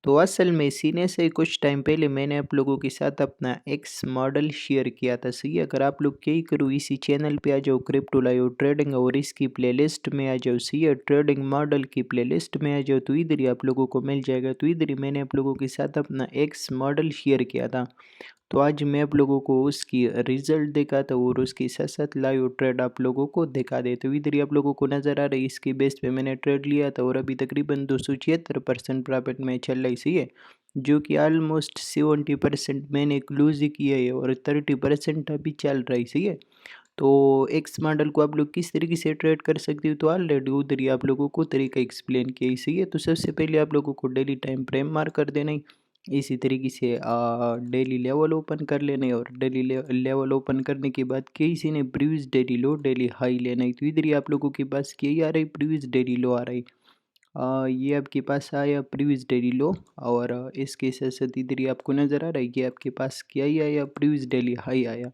तो असल में सीने से कुछ टाइम पहले मैंने आप लोगों के साथ अपना एक्स मॉडल शेयर किया था। सही है, अगर आप लोग यही करो इसी चैनल पे आ जाओ, क्रिप्टो लाइव ट्रेडिंग, और इसकी प्लेलिस्ट में आ जाओ। सही है, ट्रेडिंग मॉडल की प्लेलिस्ट में आ जाओ तो इधर ही आप लोगों को मिल जाएगा। तो इधर ही मैंने आप लोगों के साथ अपना एक्स मॉडल शेयर किया था। तो आज मैं आप लोगों को उसकी रिजल्ट दिखाता हूँ और उसके साथ साथ लाइव ट्रेड आप लोगों को दिखा देते हूँ। इधर ही आप लोगों को नज़र आ रही है, इसकी बेस पे मैंने ट्रेड लिया था और अभी तकरीबन 276% प्रॉफिट में चल रही। सही है, जो कि ऑलमोस्ट 70% मैंने क्लोज ही किया है और 30% अभी चल रही। सही है, तो एक्स मॉडल को आप लोग किस तरीके से ट्रेड कर सकते हो तो ऑलरेडी उधर ही आप लोगों को तरीका एक्सप्लेन किया ही। सही है, तो सबसे पहले आप लोगों को डेली टाइम फ्रेम मार्क कर देना ही। इसी तरीके से डेली लेवल ओपन कर लेना है और डेली लेवल ओपन करने के बाद किसी ने प्रीवियस डेली लो डेली हाई लेना है। तो इधर ही आप लोगों के पास क्या आ रहा है, प्रीवियस डेली लो आ रहा है। ये आपके पास आया प्रीवियस डेली लो, और इसके साथ साथ इधर ही आपको नज़र आ रहा है कि आपके पास क्या ही आया, प्रीवियस डेली हाई आया।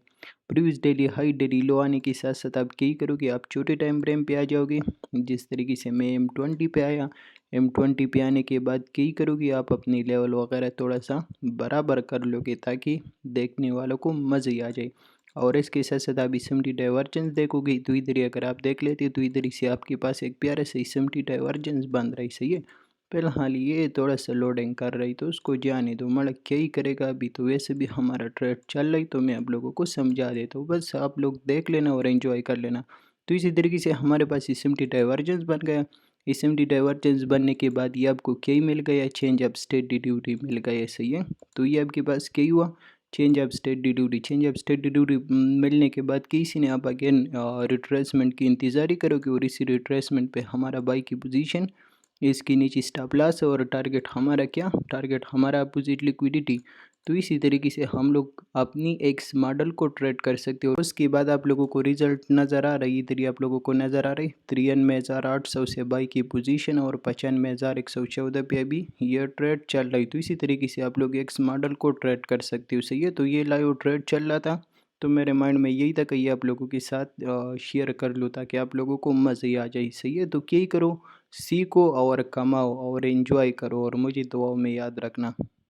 प्रीवियस डेली हाई डेली लो आने के साथ साथ आप क्या ही करोगे, आप छोटे टाइम फ्रेम पे आ जाओगे। जिस तरीके से मैं M20 पे आया, M20 पे आने के बाद क्या ही करोगे, आप अपनी लेवल वगैरह थोड़ा सा बराबर कर लोगे ताकि देखने वालों को मज़े ही आ जाए। और इसके साथ साथ आप इसमटी डाइवर्जेंस देखोगे तो इधर ही अगर आप देख लेते तो इधर ही से आपके पास एक प्यारा सा इसमटी डाइवर्जेंस बन रही। सही है, फिलहाल ये थोड़ा सा लोडिंग कर रही तो उसको जाने दो, मतलब क्या ही करेगा, अभी तो वैसे भी हमारा ट्रेड चल रही तो मैं आप लोगों को समझा देता हूँ, बस आप लोग देख लेना और एंजॉय कर लेना। तो इसी तरीके से हमारे पास इसमटी डाइवर्जेंस बन गया। इसमटी डाइवर्जेंस बनने के बाद ये आपको क्या ही मिल गया, चेंज ऑफ स्टेट ड्यूटी मिल गया। सही है, तो ये आपके पास क्या ही हुआ, change of state duty. Change of state duty मिलने के बाद किसी ने आप अगेन रिट्रेसमेंट की इंतज़ारी करोगे और इसी रिट्रेसमेंट पे हमारा बाई की पोजीशन, इसके नीचे स्टॉप लॉस और टारगेट हमारा क्या, टारगेट हमारा अपोजिट लिक्विडिटी। तो इसी तरीके से हम लोग अपनी एक्स मॉडल को ट्रेड कर सकते हो। उसके बाद आप लोगों को रिजल्ट नज़र आ रही, इधर ही आप लोगों को नज़र आ रही 93,800 से बाई की पोजीशन और 95,114 पे अभी ये ट्रेड चल रही। तो इसी तरीके से आप लोग एक्स मॉडल को ट्रेड कर सकते हो। सही है, तो ये लाइव ट्रेड चल रहा था तो मेरे माइंड में यही था कि ये आप लोगों के साथ शेयर कर लूँ ताकि आप लोगों को मज़े ही आ जाए। सही है, तो क्या ही करो, सीखो और कमाओ और एंजॉय करो और मुझे दुआओं में याद रखना।